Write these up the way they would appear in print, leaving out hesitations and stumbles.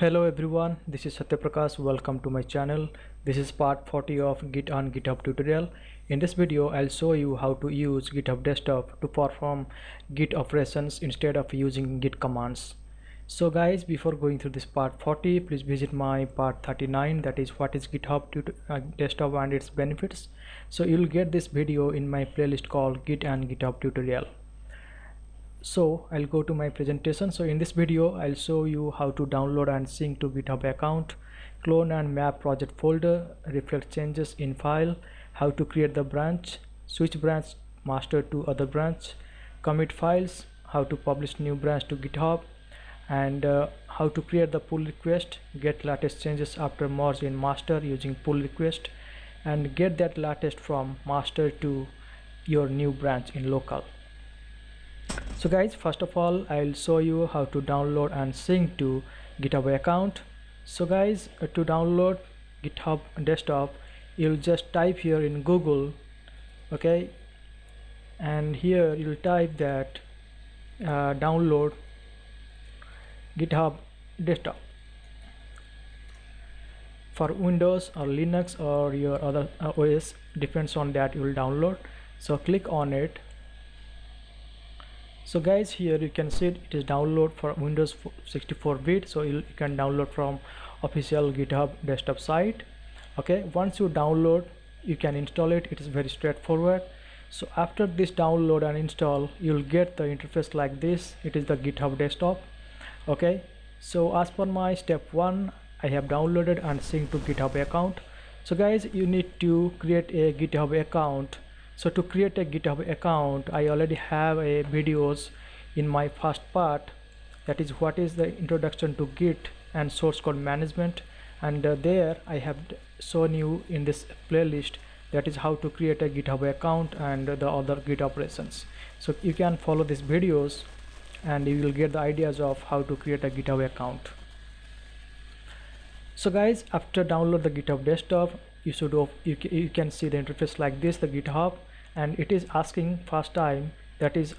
Hello everyone, this is Satyaprakash. Welcome to my channel. This is part 40 of Git on GitHub tutorial. In this video, I'll show you how to use GitHub Desktop to perform Git operations instead of using Git commands. So guys, before going through this part 40, please visit my part 39, that is what is GitHub Desktop and its benefits. So you'll get this video in my playlist called Git and GitHub tutorial. So I'll go to my presentation. So in this video I'll show you how to download and sync to GitHub account, clone and map project folder, reflect changes in file, how to create the branch, switch branch master to other branch, commit files, how to publish new branch to GitHub, and how to create the pull request, get latest changes after merge in master using pull request, and get that latest from master to your new branch in local. So guys, first of all I'll show you how to download and sync to GitHub account. So guys, to download GitHub Desktop, you'll just type here in Google, okay, and here you'll type that download GitHub Desktop. For Windows or Linux or your other OS, depends on that you will download. So click on it. So guys, here you can see it is download for Windows 64-bit, so you can download from official GitHub Desktop site. Okay, once you download, you can install it. It is very straightforward. So after this download and install, you'll get the interface like this. It is the GitHub Desktop. Okay, so as per my step 1, I have downloaded and synced to GitHub account. So guys, you need to create a GitHub account. So to create a GitHub account, I already have a videos in my first part, that is what is the introduction to Git and source code management, and there I have shown you in this playlist, that is how to create a GitHub account and the other Git operations. So you can follow these videos and you will get the ideas of how to create a GitHub account. So guys, after download the GitHub Desktop, you can see the interface like this, the GitHub, and it is asking first time, that is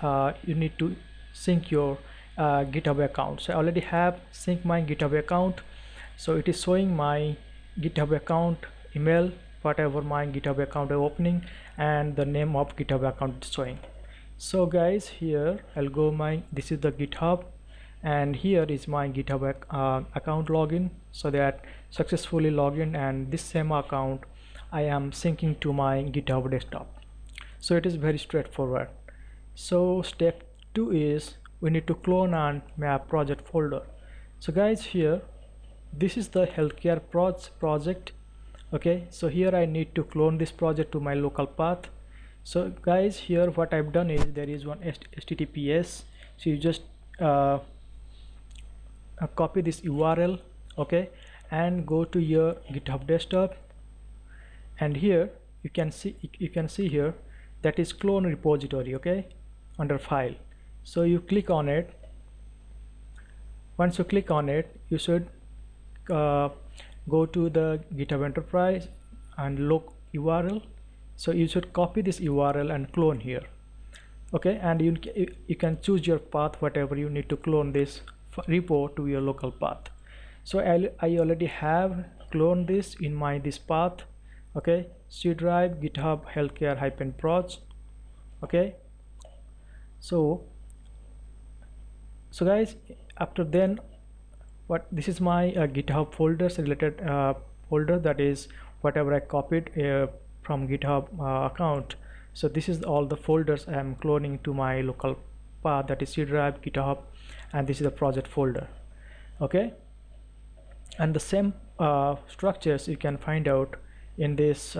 you need to sync your GitHub account. So I already have synced my GitHub account, so it is showing my GitHub account email, whatever my GitHub account is opening, and the name of GitHub account is showing. So guys, here I'll go this is the GitHub, and here is my GitHub account login. So that successfully login, and this same account I am syncing to my GitHub Desktop. So it is very straightforward. So step 2 is we need to clone and map project folder. So guys, here this is the healthcare project. Okay, so here I need to clone this project to my local path. So guys, here what I've done is there is one HTTPS. So you just copy this URL, okay, and go to your GitHub Desktop, and here you can see here that is clone repository, okay, under file. So you click on it. Once you click on it, you should go to the GitHub Enterprise and look URL. So you should copy this URL and clone here, okay, and you can choose your path, whatever you need to clone this repo to your local path. So I already have cloned this in this path, okay, C drive GitHub healthcare -proj. Okay, so guys, after then this is my GitHub folders related folder, that is whatever I copied from GitHub account. So this is all the folders I am cloning to my local path, that is C drive GitHub, and this is the project folder. Okay, and the same structures you can find out in this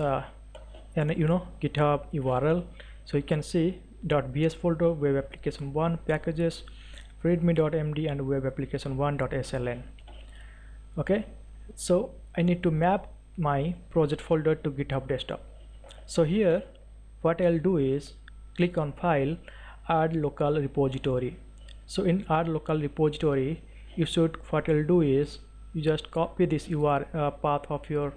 GitHub URL. So you can see .bs folder, web application 1 packages, readme.md, and web application 1.sln. okay, so I need to map my project folder to GitHub Desktop. So here what I'll do is click on file, add local repository. So in add local repository, what I'll do is you just copy this URL path of your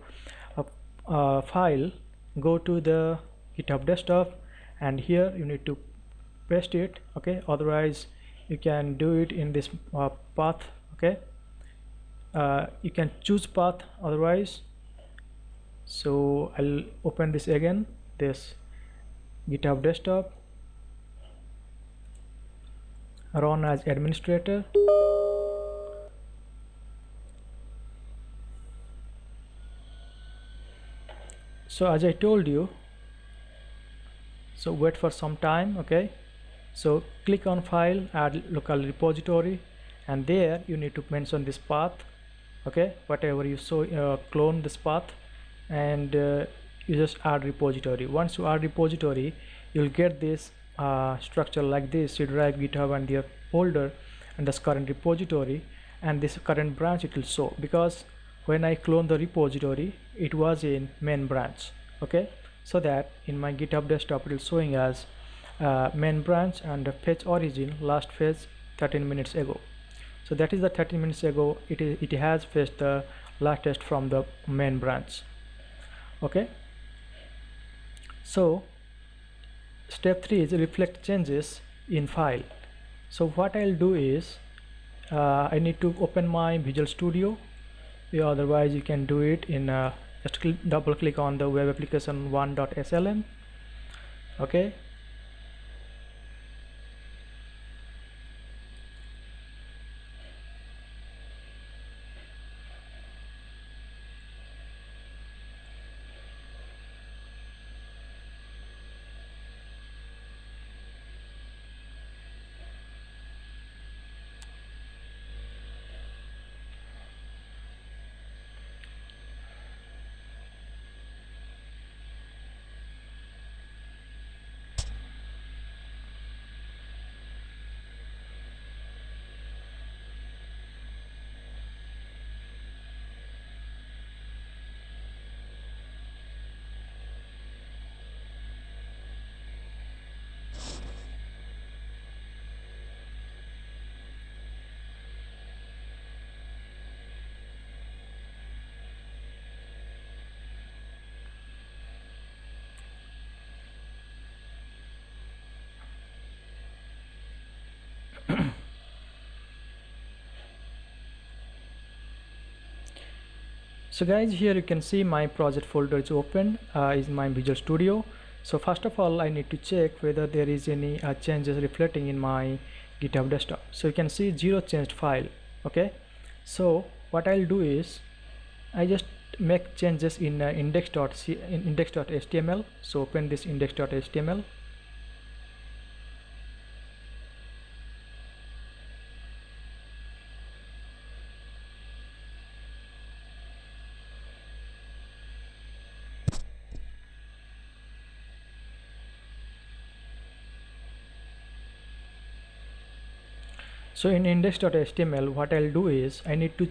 file, go to the GitHub Desktop, and here you need to paste it, okay, otherwise you can do it in this path, okay, you can choose path otherwise. So I'll open this again, this GitHub Desktop, run as administrator. So as I told you, so wait for some time. Okay, so click on file, add local repository, and there you need to mention this path. Okay, whatever you clone this path, and you just add repository. Once you add repository, you'll get this structure like this. You drive GitHub and their folder and this current repository, and this current branch it will show, because when I clone the repository it was in main branch. Okay, so that in my GitHub Desktop it is showing as main branch and fetch origin last fetch 13 minutes ago. So that is the 13 minutes ago it has fetched the latest from the main branch. Okay, so step 3 is reflect changes in file. So what I'll do is I need to open my Visual Studio. Otherwise you can do it in just double click on the web application 1.slm. Okay, so guys, here you can see my project folder is open, is my Visual Studio. So first of all I need to check whether there is any changes reflecting in my GitHub Desktop. So you can see 0 changed file. Okay, so what I'll do is I just make changes in index.html. So open this index.html. So in index.html what I'll do is I need to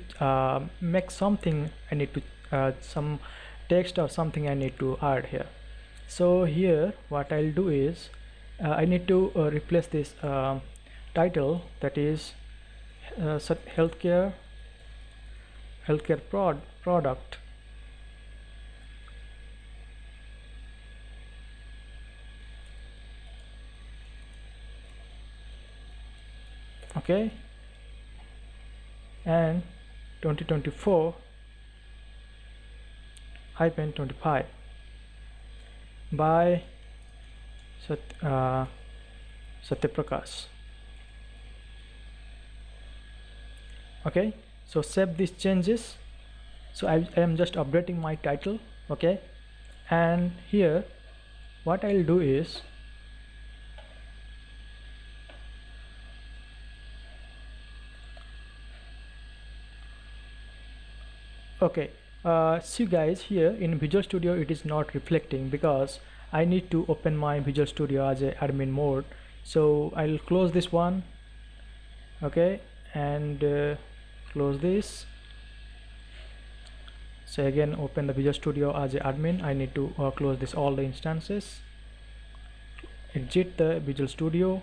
make something. I need to some text or something I need to add here. So here what I'll do is I need to replace this title, that is healthcare product. Okay, and 2024-25 by Satyaprakash. Okay, so save these changes. So I am just updating my title. Okay, and here what I'll do is okay, see guys, here in Visual Studio it is not reflecting because I need to open my Visual Studio as a admin mode. So I'll close this one. Okay, and close this. So again open the Visual Studio as a admin. I need to close this all the instances. Exit the Visual Studio.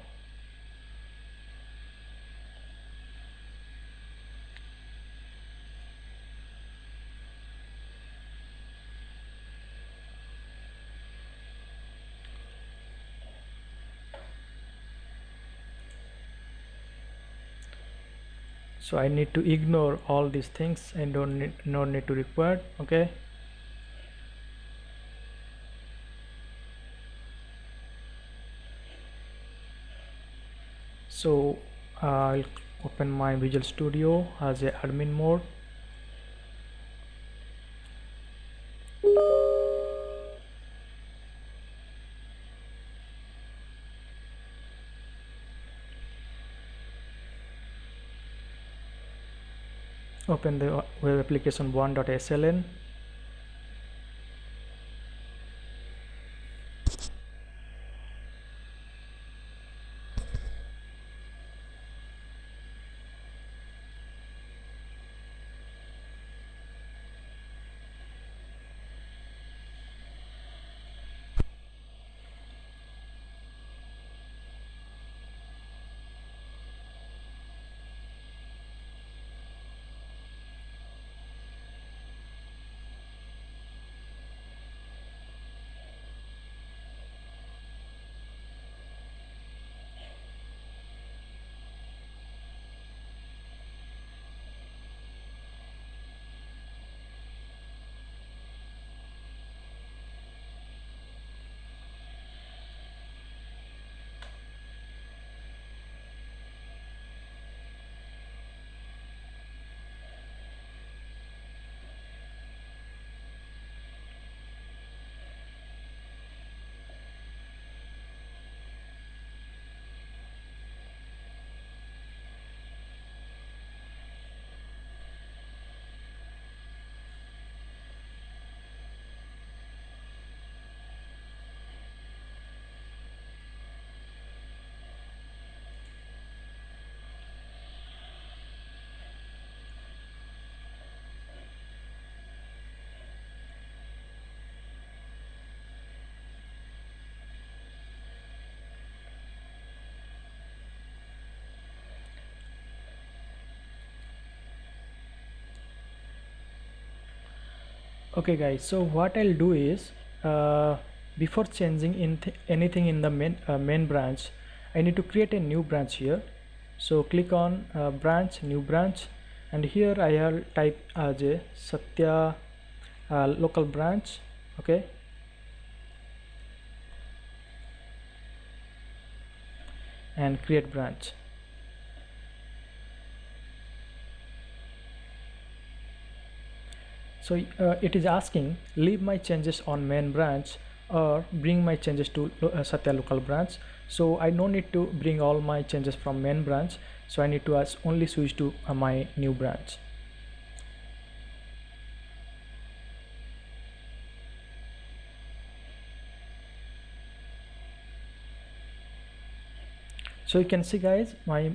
So I need to ignore all these things and no need to require. Okay, so I'll open my Visual Studio as a admin mode. Open the web application 1.sln. Okay guys, so what I'll do is before changing anything in the main branch, I need to create a new branch here. So click on branch, new branch, and here I'll type as a Satya local branch. Okay, and create branch. So it is asking leave my changes on main branch or bring my changes to Satya local branch. So I no need to bring all my changes from main branch, so I need to only switch to my new branch. So you can see guys, my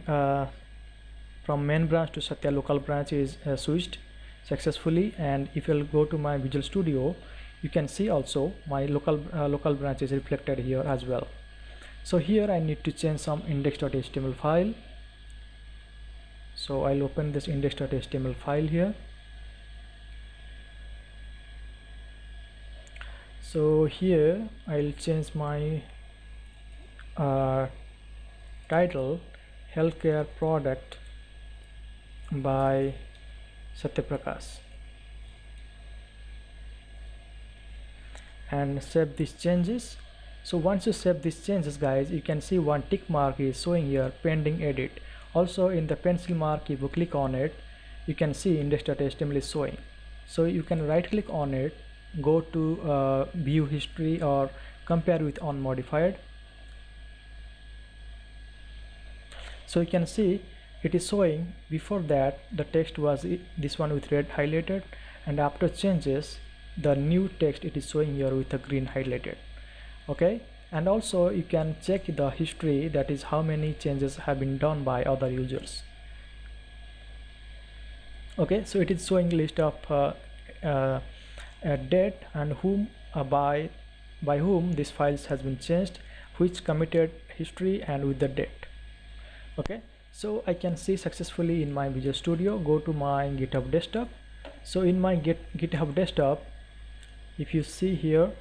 from main branch to Satya local branch is switched successfully, and if you'll go to my Visual Studio, you can see also my local branch is reflected here as well. So here I need to change some index.html file. So I'll open this index.html file here. So here I'll change my title healthcare product by Satyaprakash, and save these changes. So once you save these changes guys, you can see one tick mark is showing here, pending edit. Also in the pencil mark, if you click on it, you can see index.html is showing. So you can right click on it, go to view history or compare with unmodified. So you can see it is showing before that the text was this one with red highlighted, and after changes the new text it is showing here with a green highlighted. Okay, and also you can check the history, that is how many changes have been done by other users. Okay, so it is showing list of date and whom by whom this files has been changed, which committed history, and with the date. Okay, so I can see successfully in my Visual Studio. Go to my GitHub Desktop. So in my GitHub Desktop, if you see here,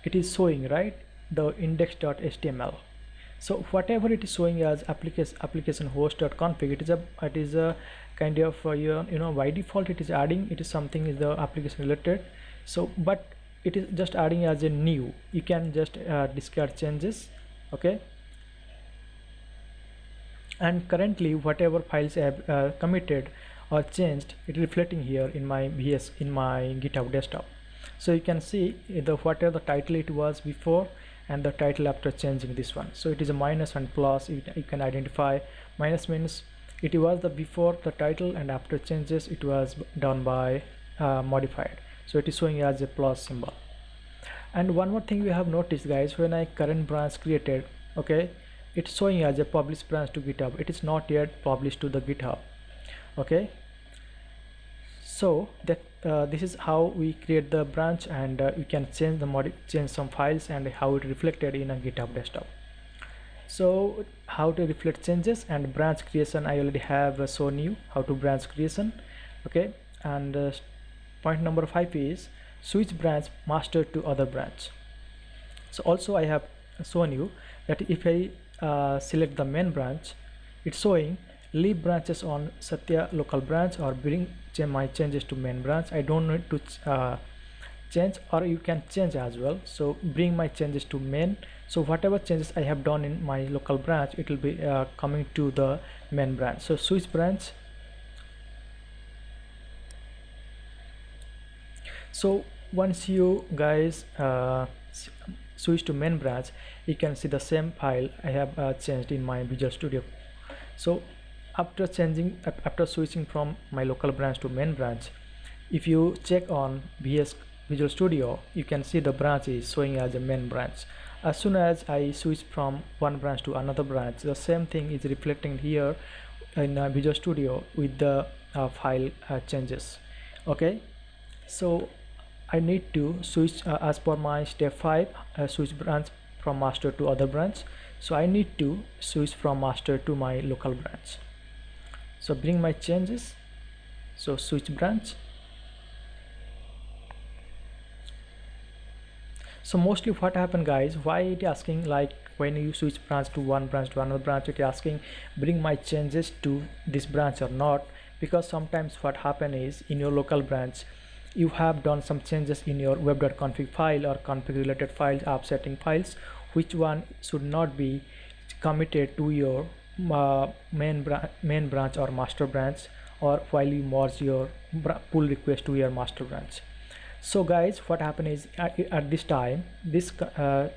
it is showing right the index.html. So whatever it is showing as application host.config, it is a kind of by default it is adding, it is something is the application related. So but it is just adding as a new, you can just discard changes. Okay, and currently whatever files I have committed or changed, it is reflecting here in my GitHub Desktop. So you can see the whatever the title it was before and the title after changing this one. So it is a minus and plus. You can identify. Minus means it was the before the title, and after changes it was done by modified. So it is showing as a plus symbol. And one more thing we have noticed, guys, when I current branch created, okay, it's showing as a published branch to GitHub. It is not yet published to the GitHub. Okay, so that this is how we create the branch, and you can change some files and how it reflected in a GitHub Desktop. So how to reflect changes and branch creation, I already have shown you how to branch creation. Okay, and point number 5 is switch branch master to other branch. So also I have shown you that if I select the main branch, it's showing leave branches on Satya local branch or bring my changes to main branch. I don't need to change, or you can change as well. So bring my changes to main. So whatever changes I have done in my local branch, it will be coming to the main branch. So switch branch. So once you guys switch to main branch, you can see the same file I have changed in my Visual Studio. So after switching from my local branch to main branch, if you check on Visual Studio, you can see the branch is showing as a main branch. As soon as I switch from one branch to another branch, the same thing is reflecting here in Visual Studio with the file changes. Okay, so I need to switch as per my step 5, switch branch from master to other branch. So I need to switch from master to my local branch. So bring my changes, so switch branch. So mostly what happened, guys, why it asking, like when you switch branch to one branch to another branch, it asking bring my changes to this branch or not, because sometimes what happen is in your local branch you have done some changes in your web.config file or config related files, app setting files, which one should not be committed to your main branch or master branch, or while you merge your pull request to your master branch. So guys, what happened is at this time this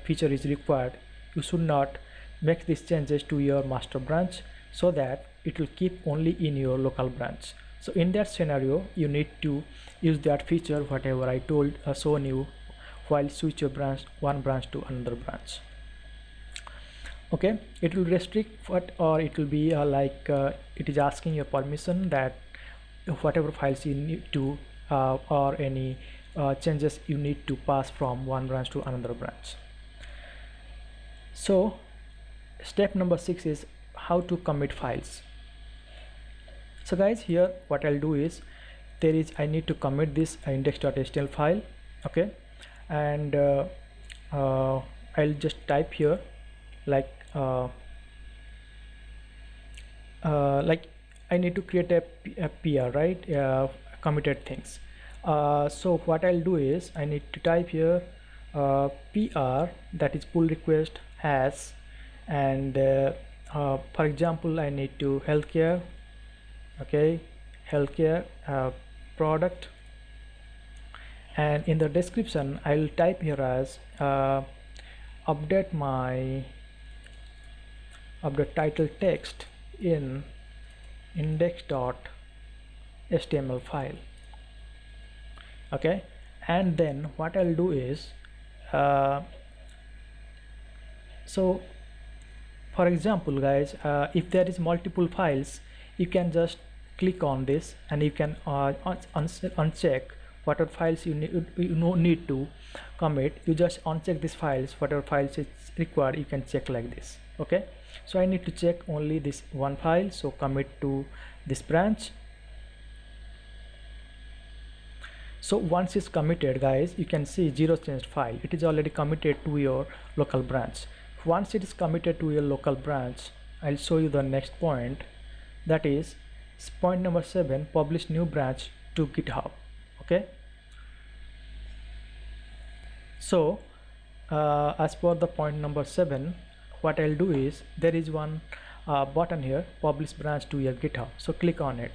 feature is required. You should not make these changes to your master branch, so that it will keep only in your local branch. So in that scenario, you need to use that feature whatever I told shown you while switch your one branch to another branch. Okay, it will restrict or it will be it is asking your permission that whatever files you need to or any changes you need to pass from one branch to another branch. So step number 6 is how to commit files. So guys, here what I'll do is I need to commit this index.html file. Okay, and I'll just type here like I need to create a PR, right? Committed things. So what I'll do is I need to type here PR, that is pull request has, and for example I need to healthcare. Okay, healthcare product, and in the description I'll type here as update title text in index.html file. Okay, and then what I'll do is so for example, guys, if there is multiple files, you can just click on this and you can uncheck whatever files you need to commit. You just uncheck these files, whatever files is required you can check like this. Okay, so I need to check only this one file, so commit to this branch. So once it's committed, guys, you can see zero changed file. It is already committed to your local branch. Once it is committed to your local branch, I'll show you the next point, that is point number 7, publish new branch to GitHub. Okay, so as for the point number 7, what I'll do is there is one button here, publish branch to your GitHub, so click on it.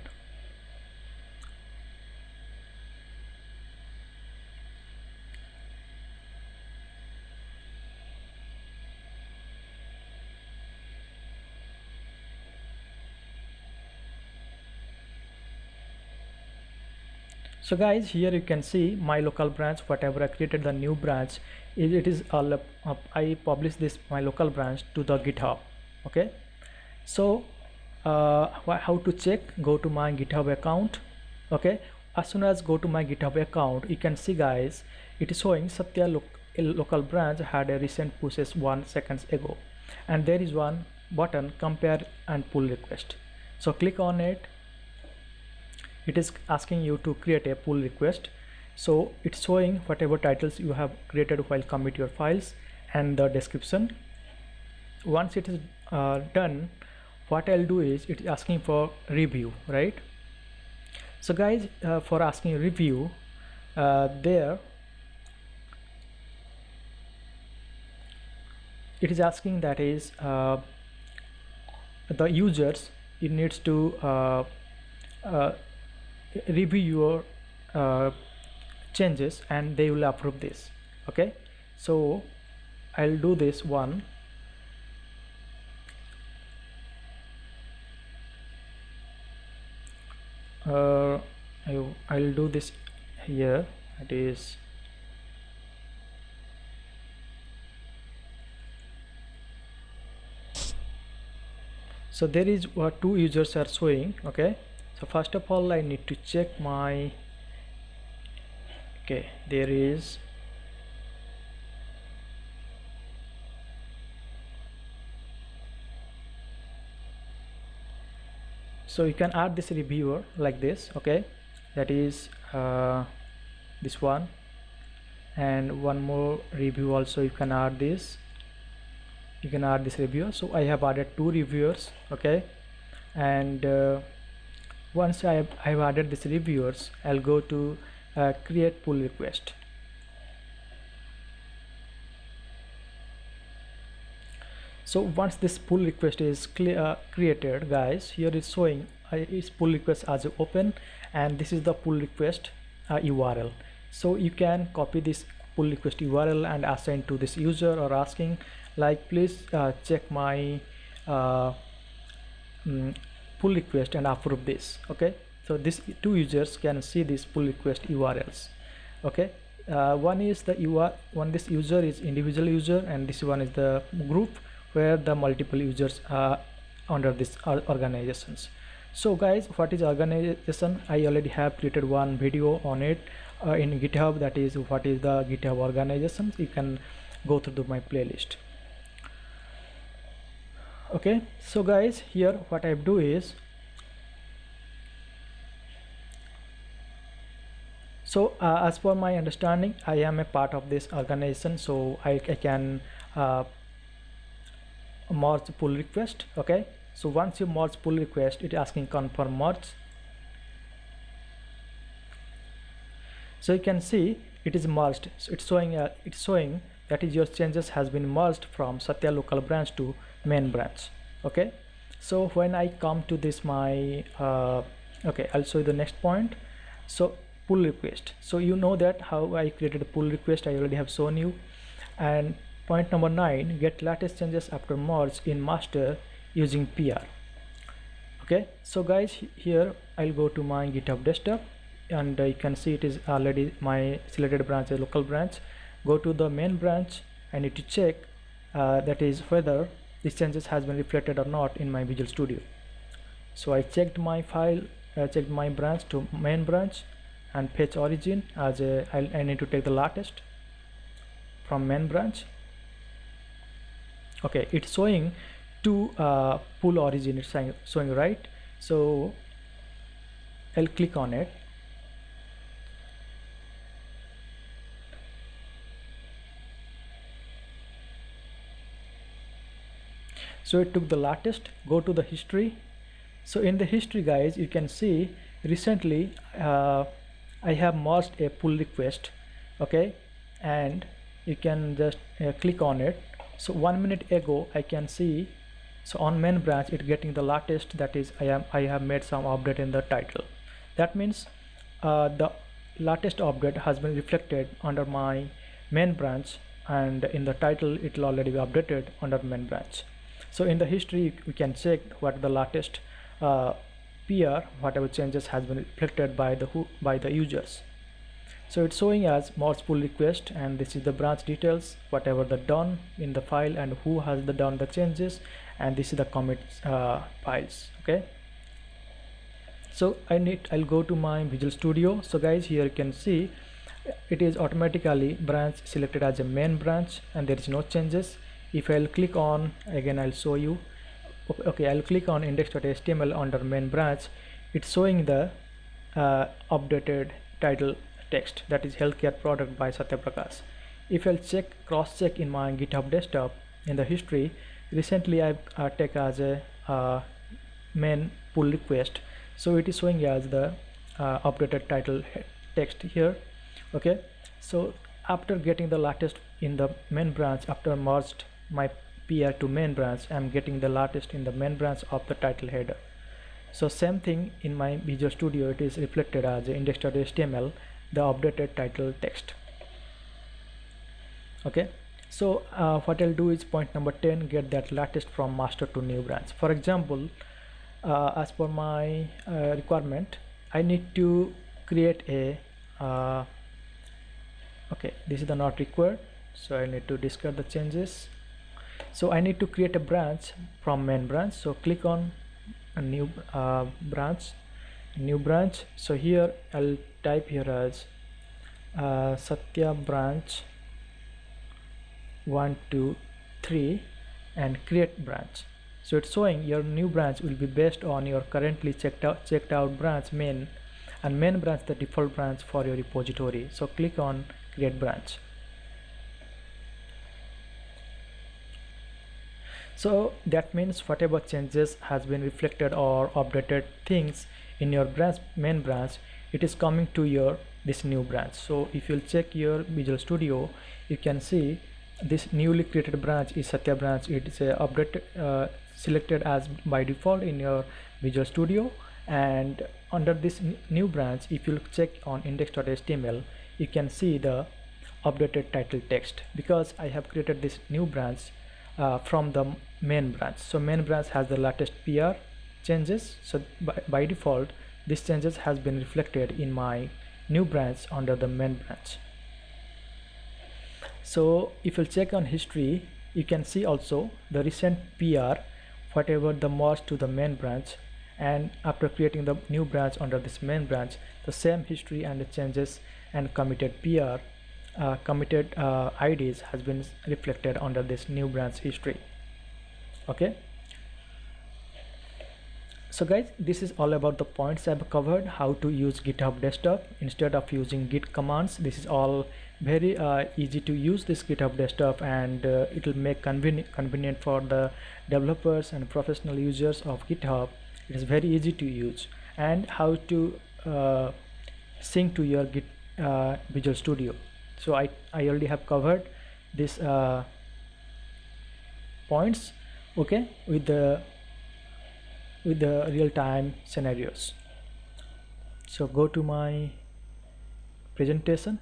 So guys, here you can see my local branch, whatever I created the new branch, it is all up, I publish this my local branch to the GitHub. Okay, so how to check? Go to my GitHub account. Okay, as soon as go to my GitHub account, you can see guys, it is showing Satya local branch had a recent pushes 1 seconds ago, and there is one button, compare and pull request. So click on it. It is asking you to create a pull request, so it's showing whatever titles you have created while commit your files and the description. Once it is done, what I'll do is it's asking for review, right? So guys, for asking review, there it is asking, that is the users, it needs to review your changes and they will approve this. Okay, so I'll do this one. I'll do this here. It is so there is 2 users are showing. Okay, so first of all I need to check my, okay, there is so you can add this reviewer like this. Okay, that is this one, and one more review also you can add this, you can add this reviewer. So I have added 2 reviewers. Okay, and once I have added this reviewers, I'll go to create pull request. So once this pull request is created guys, here is showing is pull request as open, and this is the pull request URL. So you can copy this pull request URL and assign to this user, or asking like, please check my pull request and approve this. Okay, so these 2 users can see this pull request URLs. Okay, one is the this user is individual user, and this one is the group where the multiple users are under this organizations. So guys, what is organization? I already have created one video on it in GitHub, that is what is the GitHub organizations. You can go through my playlist. Okay, so guys, here what I do is, so as per my understanding, I am a part of this organization, so I can merge pull request. Okay, so once you merge pull request, it is asking confirm merge. So you can see it is merged. So it's showing that is your changes has been merged from Satya local branch to main branch. Okay, so when I come to this my okay, I'll show you the next point. So pull request, so you know that how I created a pull request, I already have shown you. And point number 9, get latest changes after merge in master using PR. Okay, so guys, here I'll go to my GitHub Desktop, and you can see it is already my selected branch, a local branch. Go to the main branch. I need to check that is whether these changes has been reflected or not in my Visual Studio. So I checked my file, checked my branch to main branch, and fetch origin as I need to take the latest from main branch. Okay, it's showing to pull origin, it's showing, right? So I'll click on it. So it took the latest. Go to the history. So in the history, guys, you can see recently I have merged a pull request, okay, and you can just click on it. So 1 minute ago I can see, so on main branch it getting the latest, that is I have made some update in the title. That means the latest update has been reflected under my main branch, and in the title it will already be updated under main branch. So in the history we can check what the latest PR, whatever changes has been reflected by the users. So it's showing as merge pull request, and this is the branch details, whatever the done in the file and who has the done the changes, and this is the commit files. Okay, so I'll go to my Visual Studio. So guys, here you can see it is automatically branch selected as a main branch and there is no changes. If I'll click on, again I'll show you. Okay, I'll click on index.html under main branch. It's showing the updated title text, that is healthcare product by Satyaprakash. If I'll cross check in my GitHub Desktop in the history, recently I've take as a main pull request, so it is showing as the updated title text here. Okay, so after getting the latest in the main branch, after merged my PR to main branch, I'm getting the latest in the main branch of the title header. So same thing in my Visual Studio, it is reflected as index.html, the updated title text. Okay, so what I'll do is point number 10, get that latest from master to new branch. For example, as per my requirement, I need to create a okay, this is the not required, so I need to discard the changes. So I need to create a branch from main branch, so click on a new branch, new branch. So here I'll type here as Satya branch 1 2 3 and create branch. So it's showing your new branch will be based on your currently checked out branch main, and main branch the default branch for your repository. So click on create branch. So that means whatever changes has been reflected or updated things in your branch main branch, it is coming to your this new branch. So if you'll check your Visual Studio, you can see this newly created branch is Satya branch. It is updated selected as by default in your Visual Studio, and under this new branch, if you check on index.html, you can see the updated title text, because I have created this new branch from the main branch. So main branch has the latest PR changes, so by default this changes has been reflected in my new branch under the main branch. So if you check on history, you can see also the recent PR, whatever the merge to the main branch, and after creating the new branch under this main branch, the same history and the changes and committed PR committed IDs has been reflected under this new branch history. Okay, so guys, this is all about the points I've covered, how to use GitHub Desktop instead of using Git commands. This is all very easy to use this GitHub Desktop, and it will make convenient for the developers and professional users of GitHub. It is very easy to use, and how to sync to your Visual Studio. So I already have covered this points, okay, with the real-time scenarios. So go to my presentation.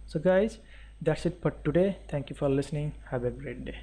So guys, that's it for today. Thank you for listening. Have a great day.